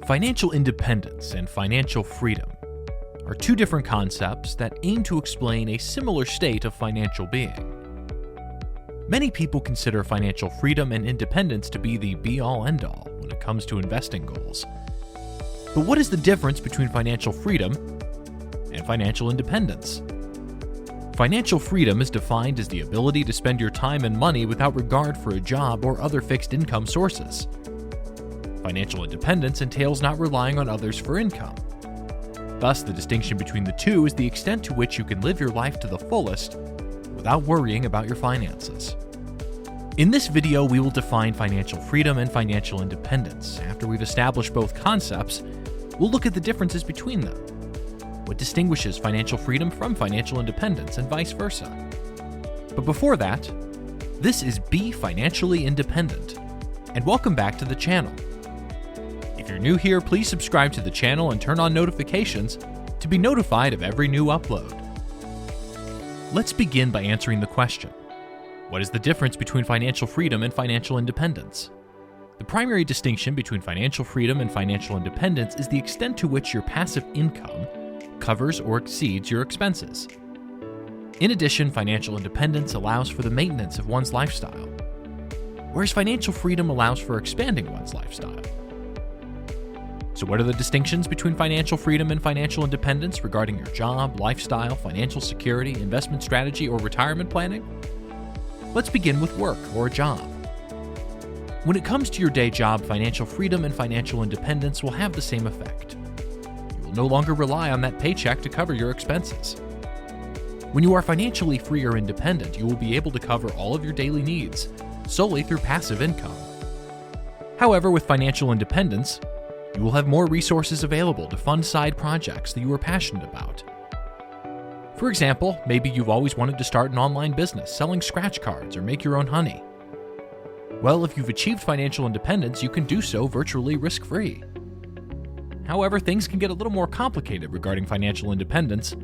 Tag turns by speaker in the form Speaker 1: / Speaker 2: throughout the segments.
Speaker 1: Financial independence and financial freedom are two different concepts that aim to explain a similar state of financial being. Many people consider financial freedom and independence to be the be-all end-all when it comes to investing goals. But what is the difference between financial freedom and financial independence? Financial freedom is defined as the ability to spend your time and money without regard for a job or other fixed income sources. Financial independence entails not relying on others for income. Thus, the distinction between the two is the extent to which you can live your life to the fullest without worrying about your finances. In this video, we will define financial freedom and financial independence. After we've established both concepts, we'll look at the differences between them. What distinguishes financial freedom from financial independence and vice versa. But before that, this is Be Financially Independent, and welcome back to the channel. If you're new here, please subscribe to the channel and turn on notifications to be notified of every new upload. Let's begin by answering the question, what is the difference between financial freedom and financial independence? The primary distinction between financial freedom and financial independence is the extent to which your passive income covers or exceeds your expenses. In addition, financial independence allows for the maintenance of one's lifestyle, whereas financial freedom allows for expanding one's lifestyle. So what are the distinctions between financial freedom and financial independence regarding your job, lifestyle, financial security, investment strategy, or retirement planning? Let's begin with work or a job. When it comes to your day job, financial freedom and financial independence will have the same effect. You will no longer rely on that paycheck to cover your expenses. When you are financially free or independent, you will be able to cover all of your daily needs solely through passive income. However, with financial independence, you will have more resources available to fund side projects that you are passionate about. For example, maybe you've always wanted to start an online business selling scratch cards or make your own honey. Well, if you've achieved financial independence, you can do so virtually risk-free. However, things can get a little more complicated regarding financial independence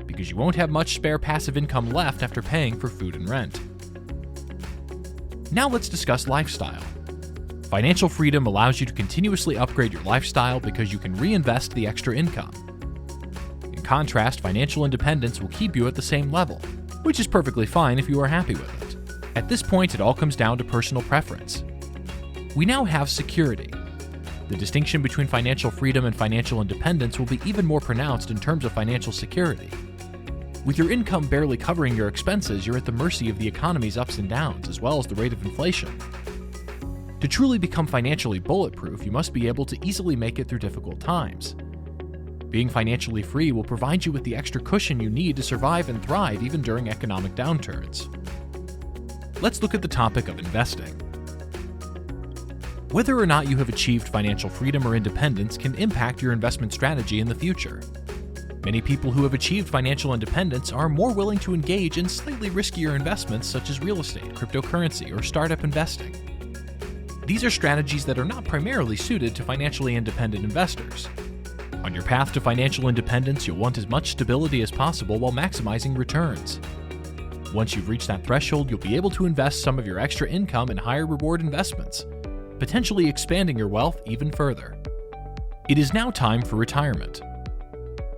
Speaker 1: because you won't have much spare passive income left after paying for food and rent. Now let's discuss lifestyle. Financial freedom allows you to continuously upgrade your lifestyle because you can reinvest the extra income. In contrast, financial independence will keep you at the same level, which is perfectly fine if you are happy with it. At this point, it all comes down to personal preference. We now have security. The distinction between financial freedom and financial independence will be even more pronounced in terms of financial security. With your income barely covering your expenses, you're at the mercy of the economy's ups and downs, as well as the rate of inflation. To truly become financially bulletproof, you must be able to easily make it through difficult times. Being financially free will provide you with the extra cushion you need to survive and thrive even during economic downturns. Let's look at the topic of investing. Whether or not you have achieved financial freedom or independence can impact your investment strategy in the future. Many people who have achieved financial independence are more willing to engage in slightly riskier investments such as real estate, cryptocurrency, or startup investing. These are strategies that are not primarily suited to financially independent investors. On your path to financial independence, you'll want as much stability as possible while maximizing returns. Once you've reached that threshold, you'll be able to invest some of your extra income in higher reward investments, potentially expanding your wealth even further. It is now time for retirement.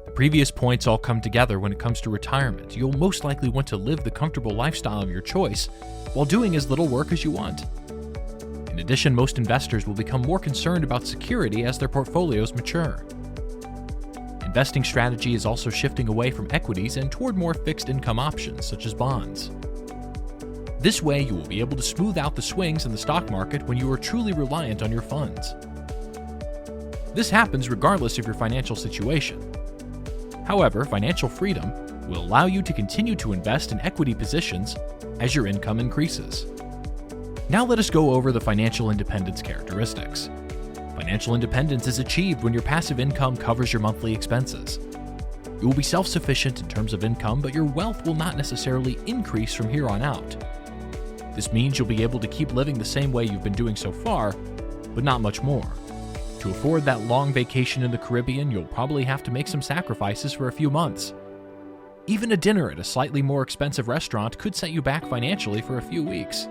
Speaker 1: The previous points all come together when it comes to retirement. You'll most likely want to live the comfortable lifestyle of your choice while doing as little work as you want. In addition, most investors will become more concerned about security as their portfolios mature. Investing strategy is also shifting away from equities and toward more fixed income options such as bonds. This way, you will be able to smooth out the swings in the stock market when you are truly reliant on your funds. This happens regardless of your financial situation. However, financial freedom will allow you to continue to invest in equity positions as your income increases. Now let us go over the financial independence characteristics. Financial independence is achieved when your passive income covers your monthly expenses. You will be self-sufficient in terms of income, but your wealth will not necessarily increase from here on out. This means you'll be able to keep living the same way you've been doing so far, but not much more. To afford that long vacation in the Caribbean, you'll probably have to make some sacrifices for a few months. Even a dinner at a slightly more expensive restaurant could set you back financially for a few weeks.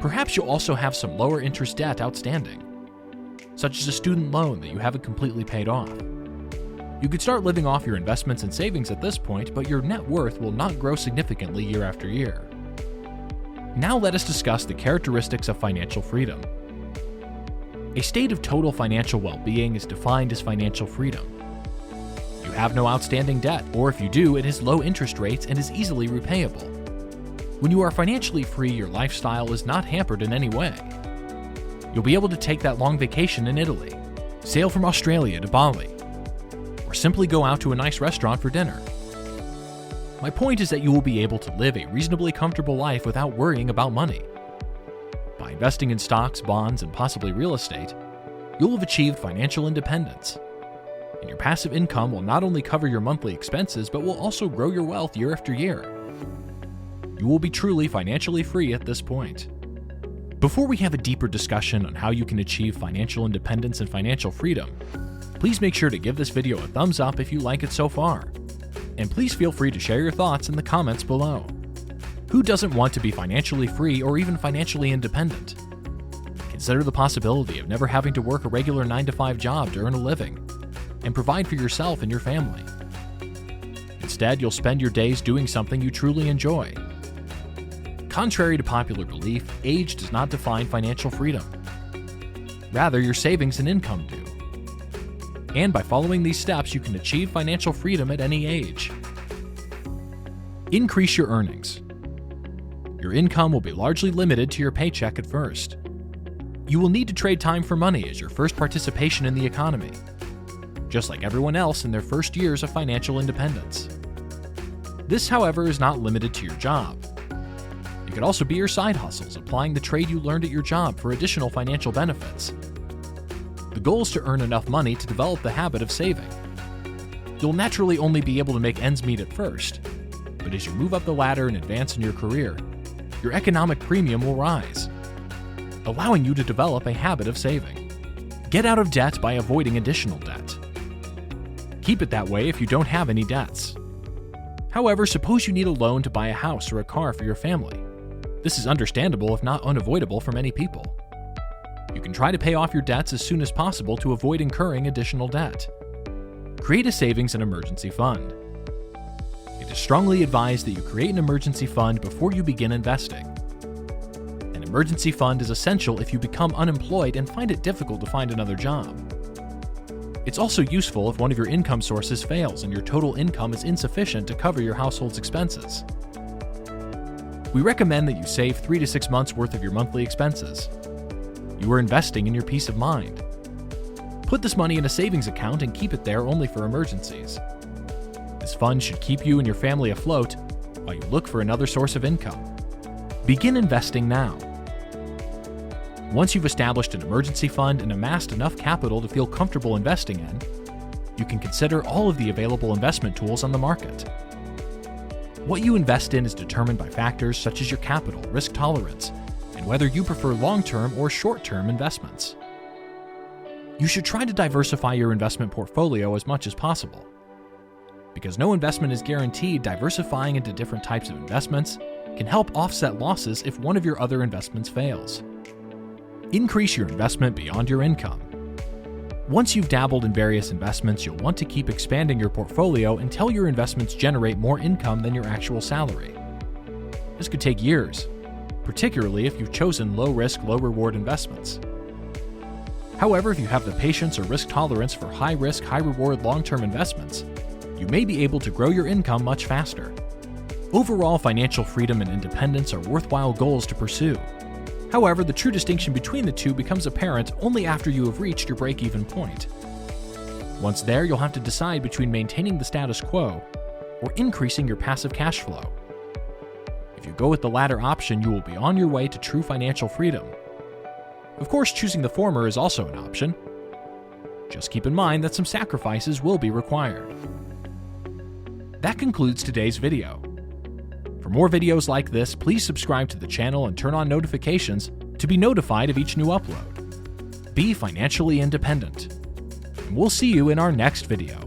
Speaker 1: Perhaps you'll also have some lower interest debt outstanding. such as a student loan that you haven't completely paid off. You could start living off your investments and savings at this point, but your net worth will not grow significantly year after year. Now let us discuss the characteristics of financial freedom. A state of total financial well-being is defined as financial freedom. You have no outstanding debt, or if you do, it has low interest rates and is easily repayable. When you are financially free, your lifestyle is not hampered in any way. You'll be able to take that long vacation in Italy, sail from Australia to Bali, or simply go out to a nice restaurant for dinner. My point is that you will be able to live a reasonably comfortable life without worrying about money. By investing in stocks, bonds, and possibly real estate, you'll have achieved financial independence. And your passive income will not only cover your monthly expenses, but will also grow your wealth year after year. You will be truly financially free at this point. Before we have a deeper discussion on how you can achieve financial independence and financial freedom, please make sure to give this video a thumbs up if you like it so far. And please feel free to share your thoughts in the comments below. Who doesn't want to be financially free or even financially independent? Consider the possibility of never having to work a regular 9-to-5 job to earn a living and provide for yourself and your family. Instead, you'll spend your days doing something you truly enjoy. Contrary to popular belief, age does not define financial freedom. Rather, your savings and income do. And by following these steps, you can achieve financial freedom at any age. Increase your earnings. Your income will be largely limited to your paycheck at first. You will need to trade time for money as your first participation in the economy, just like everyone else in their first years of financial independence. This, however, is not limited to your job. It could also be your side hustles, applying the trade you learned at your job for additional financial benefits. The goal is to earn enough money to develop the habit of saving. You'll naturally only be able to make ends meet at first, but as you move up the ladder and advance in your career, your economic premium will rise, allowing you to develop a habit of saving. Get out of debt by avoiding additional debt. Keep it that way if you don't have any debts. However, suppose you need a loan to buy a house or a car for your family. This is understandable if not unavoidable for many people. You can try to pay off your debts as soon as possible to avoid incurring additional debt. Create a savings and emergency fund. It is strongly advised that you create an emergency fund before you begin investing. An emergency fund is essential if you become unemployed and find it difficult to find another job. It's also useful if one of your income sources fails and your total income is insufficient to cover your household's expenses. We recommend that you save 3 to 6 months' worth of your monthly expenses. You are investing in your peace of mind. Put this money in a savings account and keep it there only for emergencies. This fund should keep you and your family afloat while you look for another source of income. Begin investing now. Once you've established an emergency fund and amassed enough capital to feel comfortable investing in, you can consider all of the available investment tools on the market. What you invest in is determined by factors such as your capital, risk tolerance, and whether you prefer long-term or short-term investments. You should try to diversify your investment portfolio as much as possible. Because no investment is guaranteed, diversifying into different types of investments can help offset losses if one of your other investments fails. Increase your investment beyond your income. Once you've dabbled in various investments, you'll want to keep expanding your portfolio until your investments generate more income than your actual salary. This could take years, particularly if you've chosen low-risk, low-reward investments. However, if you have the patience or risk tolerance for high-risk, high-reward long-term investments, you may be able to grow your income much faster. Overall, financial freedom and independence are worthwhile goals to pursue. However, the true distinction between the two becomes apparent only after you have reached your break-even point. Once there, you'll have to decide between maintaining the status quo or increasing your passive cash flow. If you go with the latter option, you will be on your way to true financial freedom. Of course, choosing the former is also an option. Just keep in mind that some sacrifices will be required. That concludes today's video. For more videos like this, please subscribe to the channel and turn on notifications to be notified of each new upload. Be financially independent. And we'll see you in our next video.